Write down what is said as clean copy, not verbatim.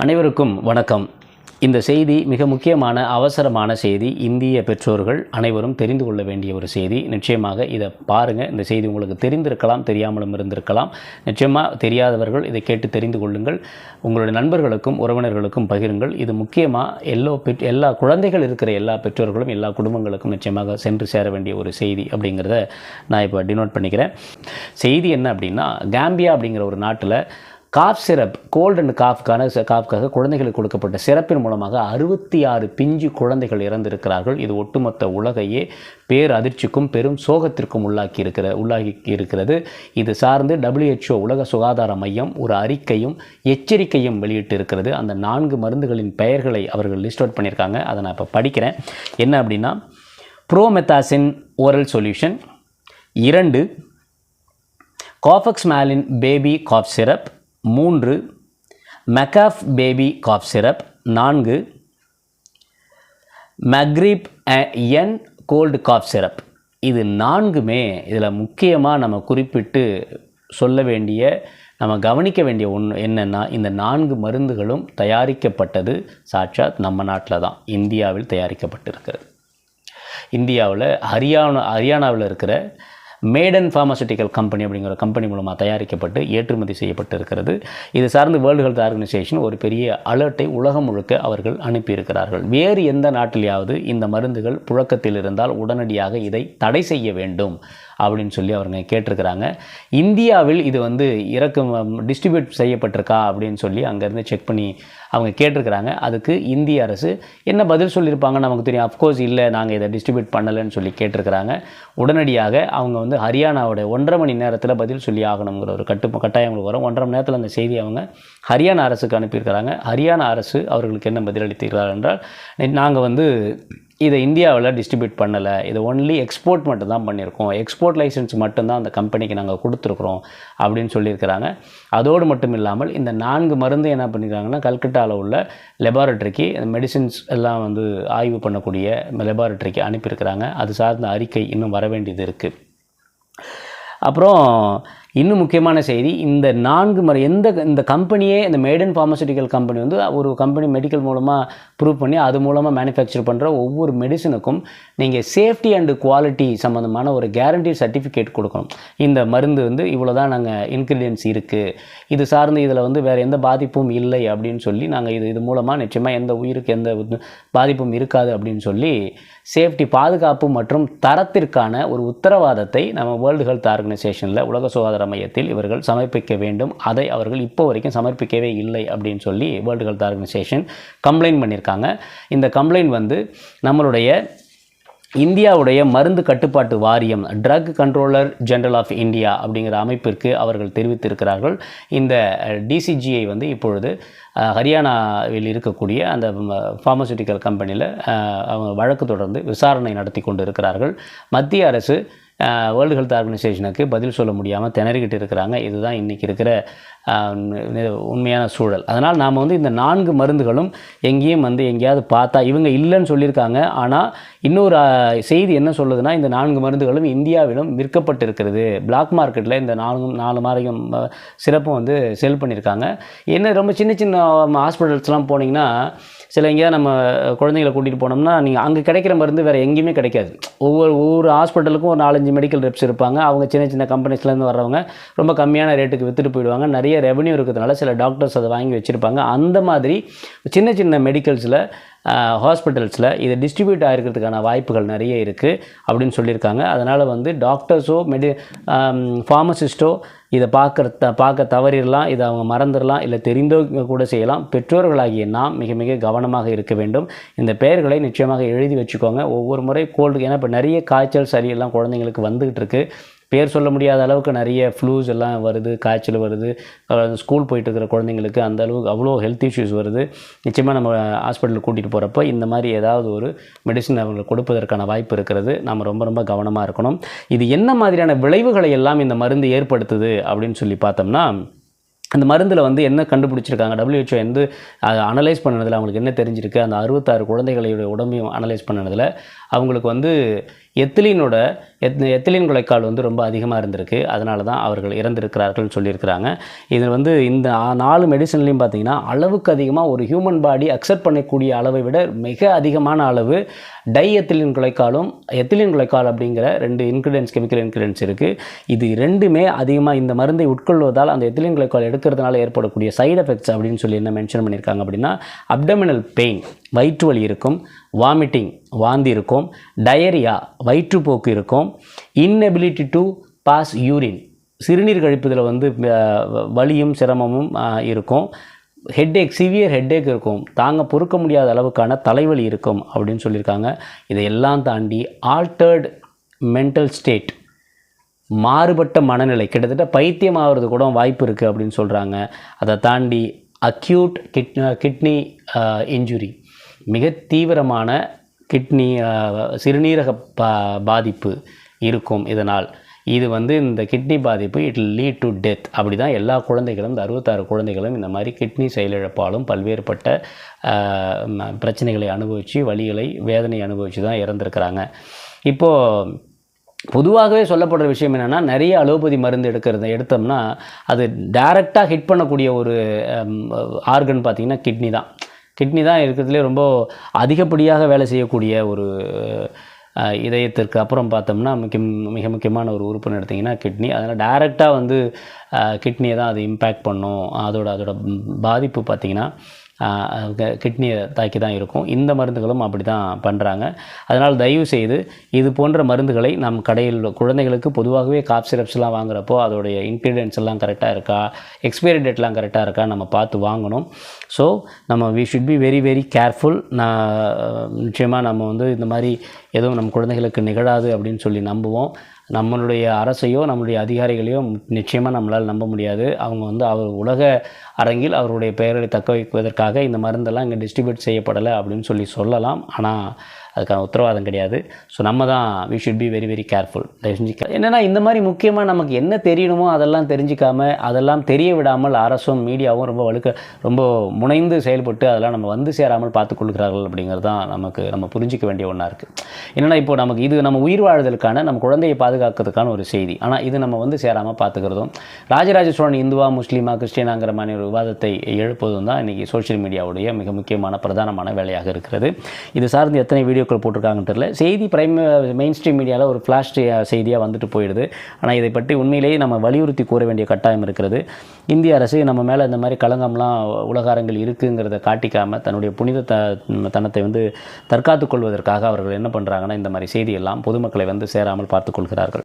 அனைவருக்கும் வணக்கம். இந்த செய்தி மிக முக்கியமான அவசரமான செய்தி. இந்திய பெற்றோர்கள் அனைவரும் தெரிந்து கொள்ள வேண்டிய ஒரு செய்தி. நிச்சயமாக இதை பாருங்கள். இந்த செய்தி உங்களுக்கு தெரிந்திருக்கலாம், தெரியாமலும் இருந்திருக்கலாம். நிச்சயமாக தெரியாதவர்கள் இதை கேட்டு தெரிந்து கொள்ளுங்கள். உங்களுடைய நண்பர்களுக்கும் உறவினர்களுக்கும் பகிருங்கள். இது முக்கியமாக எல்லா குழந்தைகள் இருக்கிற எல்லா பெற்றோர்களும் எல்லா குடும்பங்களுக்கும் நிச்சயமாக சென்று சேர வேண்டிய ஒரு செய்தி அப்படிங்கிறத நான் இப்போ டினோட் பண்ணிக்கிறேன். செய்தி என்ன அப்படின்னா, காம்பியா அப்படிங்கிற ஒரு நாட்டில் காஃப் சிரப், கோல்டு அண்ட் காஃப்காக குழந்தைகளுக்கு கொடுக்கப்பட்ட சிறப்பின் மூலமாக 66 பிஞ்சு குழந்தைகள் இறந்திருக்கிறார்கள். இது ஒட்டுமொத்த உலகையே பேரதிர்ச்சிக்கும் பெரும் சோகத்திற்கும் உள்ளாக்கி இருக்கிறது. இது சார்ந்து WHO உலக சுகாதார மையம் ஒரு அறிக்கையும் எச்சரிக்கையும் வெளியிட்டு இருக்கிறது. அந்த 4 மருந்துகளின் பெயர்களை அவர்கள் லிஸ்ட் அவுட் பண்ணியிருக்காங்க. அதை நான் இப்போ படிக்கிறேன். என்ன அப்படின்னா, ப்ரோமெத்தாசின் ஓரல் சொல்யூஷன் 2, காஃபக்ஸ்மேலின் பேபி காஃப் சிரப் 3, மெக்காஃப் பேபி காஃப் சிரப் 4, மக்ரிப் என் கோல்டு காஃப் சிரப். இது 4மே இதில் முக்கியமாக நம்ம குறிப்பிட்டு சொல்ல வேண்டிய, நம்ம கவனிக்க வேண்டிய ஒன்று என்னென்னா, இந்த 4 மருந்துகளும் தயாரிக்கப்பட்டது சாட்சாத் நம்ம நாட்டில் தான், இந்தியாவில் தயாரிக்கப்பட்டிருக்கிறது. இந்தியாவில் ஹரியானாவில் இருக்கிற மேடன் ஃபார்மசூட்டிக்கல் கம்பெனி அப்படிங்கிற கம்பெனி மூலமாக தயாரிக்கப்பட்டு ஏற்றுமதி செய்யப்பட்டு இருக்கிறது. இது சார்ந்து வேர்ல்டு ஹெல்த் ஆர்கனைசேஷன் ஒரு பெரிய அலர்ட்டை உலகம் முழுக்க அவர்கள் அனுப்பியிருக்கிறார்கள். வேறு எந்த நாட்டிலேயாவது இந்த மருந்துகள் புழக்கத்தில் இருந்தால் உடனடியாக இதை தடை செய்ய வேண்டும் அப்படின்னு சொல்லி அவங்க கேட்டிருக்கிறாங்க. இந்தியாவில் இது டிஸ்ட்ரிபியூட் செய்யப்பட்டிருக்கா அப்படின்னு சொல்லி அங்கேருந்து செக் பண்ணி அவங்க கேட்டிருக்கிறாங்க. அதுக்கு இந்திய அரசு என்ன பதில் சொல்லியிருப்பாங்க நமக்கு தெரியும். அஃப்கோர்ஸ் இல்லை, நாங்கள் இதை டிஸ்ட்ரிபியூட் பண்ணலைன்னு சொல்லி கேட்டிருக்கிறாங்க. உடனடியாக அவங்க ஹரியானாவோட 1.5 மணி நேரத்தில் பதில் சொல்லி ஆகணுங்கிற ஒரு கட்டாயம் வரும். 1.5 மணி நேரத்தில் அந்த செய்தி அவங்க ஹரியானா அரசுக்கு அனுப்பியிருக்கிறாங்க. ஹரியானா அரசு அவர்களுக்கு என்ன பதிலளித்திருக்கிறார் என்றால், நாங்கள் இதை இந்தியாவில் டிஸ்ட்ரிபியூட் பண்ணலை, இதை ஒன்லி எக்ஸ்போர்ட் மட்டும் தான் பண்ணியிருக்கோம், எக்ஸ்போர்ட் லைசன்ஸ் மட்டும்தான் அந்த கம்பெனிக்கு நாங்கள் கொடுத்துருக்குறோம் அப்படின்னு சொல்லியிருக்கிறாங்க. அதோடு மட்டும் இல்லாமல் இந்த 4 மருந்து என்ன பண்ணியிருக்காங்கன்னா, கல்கட்டாவில் உள்ள லெபார்ட்டரிக்கு மெடிசின்ஸ் எல்லாம் ஆய்வு பண்ணக்கூடிய லெபார்ட்டரிக்கு அனுப்பியிருக்கிறாங்க. அது சார்ந்த அறிக்கை இன்னும் வர வேண்டியது இருக்குது. அப்புறம் இன்னும் முக்கியமான செய்தி, இந்த 4 இந்த கம்பெனியே, இந்த மேடன் ஃபார்மசூட்டிக்கல் கம்பெனி ஒரு கம்பெனி மெடிக்கல் மூலமாக ப்ரூவ் பண்ணி அது மூலமாக மேனுஃபேக்சர் பண்ணுற ஒவ்வொரு மெடிசனுக்கும் நீங்கள் சேஃப்டி அண்டு குவாலிட்டி சம்மந்தமான ஒரு கேரண்டி சர்டிஃபிகேட் கொடுக்கணும். இந்த மருந்து இவ்வளோ தான் நாங்கள் இன்க்ரீடியன்ஸ் இருக்குது, இது சார்ந்து இதில் வேறு எந்த பாதிப்பும் இல்லை அப்படின்னு சொல்லி நாங்கள் இது மூலமாக நிச்சயமாக எந்த உயிருக்கு எந்த பாதிப்பும் இருக்காது அப்படின்னு சொல்லி சேஃப்டி, பாதுகாப்பு மற்றும் தரத்திற்கான ஒரு உத்தரவாதத்தை நம்ம வேர்ல்டு ஹெல்த் ஆர்கனைசேஷனில், உலக சுகாதார மையத்தில் இவர்கள் சமர்ப்பிக்க வேண்டும். அதை அவர்கள் இப்போ வரைக்கும் சமர்ப்பிக்கவே இல்லை அப்படின்னு சொல்லி வேர்ல்டு ஹெல்த் ஆர்கனைசேஷன் கம்ப்ளைண்ட் பண்ணியிருக்காங்க. இந்த கம்ப்ளைண்ட் நம்மளுடைய இந்தியாவுடைய மருந்து கட்டுப்பாட்டு வாரியம், drug controller general of India அப்படிங்கிற அமைப்பிற்கு அவர்கள் தெரிவித்திருக்கிறார்கள். இந்த டிசிஜிஐ இப்பொழுது ஹரியானாவில் இருக்கக்கூடிய அந்த ஃபார்மசூட்டிக்கல் கம்பெனியில் அவங்க வழக்கு தொடர்ந்து விசாரணை நடத்தி கொண்டு இருக்கிறார்கள். மத்திய அரசு வேர்ல்டு ஹெல்த் ஆர்கனைசேஷனுக்கு பதில் சொல்ல முடியாமல் திணறிக்கிட்டு இருக்கிறாங்க. இதுதான் இன்றைக்கி இருக்கிற உண்மையான சூழல். அதனால் நாம் இந்த 4 மருந்துகளும் எங்கேயும் எங்கேயாவது பார்த்தா, இவங்க இல்லைன்னு சொல்லியிருக்காங்க. ஆனால் இன்னொரு செய்தி என்ன சொல்லுதுன்னா, இந்த 4 மருந்துகளும் இந்தியாவிலும் விற்கப்பட்டிருக்கிறது. பிளாக் மார்க்கெட்டில் இந்த 4 மாதிரி சிறப்பும் செல் பண்ணியிருக்காங்க. என்ன ரொம்ப சின்ன சின்ன ஹாஸ்பிட்டல்ஸ்லாம் போனீங்கன்னா, சில எங்கேயாவது நம்ம குழந்தைங்களை கூட்டிகிட்டு போனோம்னா, நீங்கள் அங்கே கிடைக்கிற மருந்து வேறு எங்கேயுமே கிடைக்காது. ஒவ்வொரு ஹாஸ்பிட்டலுக்கும் ஒரு 4-5 மெடிக்கல் ரெப்ஸ் இருப்பாங்க. அவங்க சின்ன சின்ன கம்பெனிஸ்லேருந்து வர்றவங்க ரொம்ப கம்மியான ரேட்டுக்கு விற்றுட்டு போயிடுவாங்க. நிறைய ரெவன்யூ இருக்கிறதுனால சில டாக்டர்ஸ் அதை வாங்கி வச்சுருப்பாங்க. அந்த மாதிரி சின்ன சின்ன மெடிக்கல்ஸில், ஹாஸ்பிட்டல்ஸில் இது டிஸ்ட்ரிபியூட் ஆகிருக்கிறதுக்கான வாய்ப்புகள் நிறைய இருக்குது அப்படின்னு சொல்லியிருக்காங்க. அதனால் டாக்டர்ஸோ ஃபார்மசிஸ்ட்டோ இதை பார்க்க தவறிடலாம், இதை அவங்க மறந்துடலாம், இல்லை தெரிந்தோ கூட செய்யலாம். பெற்றோர்களாகிய நாம் மிக மிக கவனமாக இருக்க வேண்டும். இந்த பெயர்களை நிச்சயமாக எழுதி வச்சுக்கோங்க. ஒவ்வொரு முறை கோல்டு, ஏன்னா இப்போ நிறைய காய்ச்சல் சரியெல்லாம் குழந்தைங்களுக்கு வந்துக்கிட்டு இருக்குது. பேர் சொல்ல முடியாத அளவுக்கு நிறைய ஃப்ளூஸ் எல்லாம் வருது, காய்ச்சல் வருது. ஸ்கூல் போயிட்டு இருக்கிற குழந்தைங்களுக்கு அந்த அளவுக்கு அவ்வளோ ஹெல்த் இஷ்யூஸ் வருது. நிச்சயமாக நம்ம ஹாஸ்பிட்டலுக்கு கூட்டிகிட்டு போகிறப்போ இந்த மாதிரி ஏதாவது ஒரு மெடிசன் அவங்களுக்கு கொடுப்பதற்கான வாய்ப்பு இருக்கிறது. நம்ம ரொம்ப ரொம்ப கவனமாக இருக்கணும். இது என்ன மாதிரியான விளைவுகளை எல்லாம் இந்த மருந்து ஏற்படுத்துது அப்படின்னு சொல்லி பார்த்தோம்னா, அந்த மருந்தில் என்ன கண்டுபிடிச்சிருக்காங்க, WHO அதை அனலைஸ் பண்ணதில் அவங்களுக்கு என்ன தெரிஞ்சிருக்கு, அந்த 66 குழந்தைகளுடைய உடம்பையும் அனலைஸ் பண்ணதில் அவங்களுக்கு எத்திலீன் குலைக்கால் வந்து ரொம்ப அதிகமாக இருந்திருக்கு. அதனால தான் அவர்கள் இறந்திருக்கிறார்கள்னு சொல்லியிருக்கிறாங்க. இது வந்து இந்த 4 மெடிசன்லையும் பார்த்திங்கன்னா அளவுக்கு அதிகமாக ஒரு ஹியூமன் பாடி அக்செப்ட் பண்ணக்கூடிய அளவை விட மிக அதிகமான அளவு டை எத்திலீன் குலைக்காலும் எத்திலீன் குலைக்கால் அப்படிங்கிற 2 கெமிக்கல் இன்க்ரீடியன்ட்ஸ் இருக்குது. இது ரெண்டுமே அதிகமாக இந்த மருந்தை உட்கொள்வதால் அந்த எத்திலீன் குலைக்கால் எடுக்கிறதுனால ஏற்படக்கூடிய சைடு எஃபெக்ட்ஸ் அப்படின்னு சொல்லி என்ன மென்ஷன் பண்ணியிருக்காங்க அப்படின்னா, அப்டமினல் பெயின், வயிற்று வலி இருக்கும், வாமிட்டிங், வாந்தி இருக்கும், டயரியா, வயிற்றுப்போக்கு இருக்கும், இன்எபிலிட்டி டு பாஸ் யூரின், சிறுநீர் கழிப்பதில் வந்து வலியும் சிரமமும் இருக்கும், ஹெட்டேக், சிவியர் ஹெட்டேக் இருக்கும், பொறுக்க முடியாத அளவுக்கான தலைவலி இருக்கும் அப்படின்னு சொல்லியிருக்காங்க. இதையெல்லாம் தாண்டி ஆல்டர்டு மென்டல் ஸ்டேட், மாறுபட்ட மனநிலை, கிட்டத்தட்ட பைத்தியம் ஆகிறது கூட வாய்ப்பு இருக்குது அப்படின்னு சொல்கிறாங்க. அதை தாண்டி அக்யூட் கிட்னி இன்ஜுரி, மிக தீவிரமான கிட்னி சிறுநீரக பாதிப்பு இருக்கும். இதனால் இது வந்து இந்த கிட்னி பாதிப்பு it will lead to death. அப்படி தான் எல்லா குழந்தைகளும், இந்த 66 குழந்தைகளும் இந்த மாதிரி கிட்னி செயலிழப்பாலும் பல்வேறுபட்ட பிரச்சனைகளை அனுபவித்து, வலிகளை, வேதனை அனுபவித்து தான் இறந்துருக்கிறாங்க. இப்போது பொதுவாகவே சொல்லப்படுற விஷயம் என்னென்னா, நிறைய அலோபதி மருந்து எடுத்தோம்னா அது டைரெக்டாக ஹிட் பண்ணக்கூடிய ஒரு ஆர்கன் பார்த்திங்கன்னா கிட்னி தான் இருக்கிறதுலே ரொம்ப அதிகப்படியாக வேலை செய்யக்கூடிய ஒரு இதயத்திற்கு அப்புறம் பார்த்தோம்னா மிக முக்கியமான ஒரு உறுப்புன்னு எடுத்திங்கன்னா கிட்னி. அதனால் டைரெக்டாக வந்து கிட்னியை தான் அது இம்பேக்ட் பண்ணும். அதோட பாதிப்பு பார்த்திங்கன்னா கிட்னியை தாக்கி தான் இருக்கும். இந்த மருந்துகளும் அப்படி தான் பண்ணுறாங்க. அதனால் தயவு செய்து இது போன்ற மருந்துகளை நம் கடையில் குழந்தைகளுக்கு பொதுவாகவே காஃப் சிரப்ஸ்லாம் வாங்குகிறப்போ அதோடைய இன்க்ரீடியன்ட்ஸ் எல்லாம் கரெக்டாக இருக்கா, எக்ஸ்பைரி டேட்லாம் கரெக்டாக இருக்கா நம்ம பார்த்து வாங்கணும். ஸோ நம்ம we should be very very careful. நிச்சயமாக நம்ம வந்து இந்த மாதிரி எதுவும் நம்ம குழந்தைகளுக்கு நிகழாது அப்படின்னு சொல்லி நம்புவோம். நம்மளுடைய அரசையோ நம்மளுடைய அதிகாரிகளையோ நிச்சயமாக நம்மளால் நம்ப முடியாது. அவங்க வந்து உலக அரங்கில் அவருடைய பெயர்களை தக்க வைப்பதற்காக இந்த மருந்தெல்லாம் இங்கே டிஸ்ட்ரிபியூட் செய்யப்படலை அப்படின்னு சொல்லலாம். ஆனால் அதுக்கான உத்தரவாதம் கிடையாது. ஸோ நம்ம தான் we should be very very careful. என்னென்னா இந்த மாதிரி முக்கியமாக நமக்கு என்ன தெரியணுமோ அதெல்லாம் தெரிஞ்சிக்காமல், அதெல்லாம் தெரிய விடாமல் அரசும் மீடியாவும் ரொம்ப முனைந்து செயல்பட்டு அதெல்லாம் நம்ம வந்து சேராமல் பார்த்துக்கொள்கிறார்கள் அப்படிங்கிறது தான் நம்ம புரிஞ்சிக்க வேண்டிய ஒன்றா இருக்குது. என்னென்னா இப்போ நமக்கு இது நம்ம உயிர் வாழ்தலுக்கான, நம்ம குழந்தையை பாதுகாக்கிறதுக்கான ஒரு செய்தி. ஆனால் இது நம்ம வந்து சேராமல் பார்த்துக்கிறதும், ராஜராஜ சோழன் இந்துவா முஸ்லீமா கிறிஸ்டியனாங்கிற மாதிரி ஒரு விவாதத்தை எழுப்புவதும் தான் இன்றைக்கி சோஷியல் மீடியாவுடைய மிக முக்கியமான பிரதானமான வேலையாக இருக்கிறது. இது சார்ந்து எத்தனை வீடியோக்கள் போட்டிருக்காங்கன்னு தெரியல. செய்தி மெயின் ஸ்ட்ரீம் மீடியாவில் ஒரு ஃப்ளாஷ் செய்தியாக வந்துட்டு போயிடுது. ஆனால் இதை பற்றி உண்மையிலேயே நம்ம வலியுறுத்தி கூற வேண்டிய கட்டாயம் இருக்கிறது. இந்திய அரசு நம்ம மேலே இந்த மாதிரி களங்கம்லாம் உலக அரங்கில் இருக்குங்கிறத காட்டிக்காமல் தன்னுடைய புனித தனத்தை வந்து தற்காத்துக் கொள்வதற்காக அவர்கள் என்ன பண்ணுறாங்கன்னா இந்த மாதிரி செய்தியெல்லாம் பொதுமக்களை வந்து சேராமல் பார்த்துக்கொள்கிறார்கள்.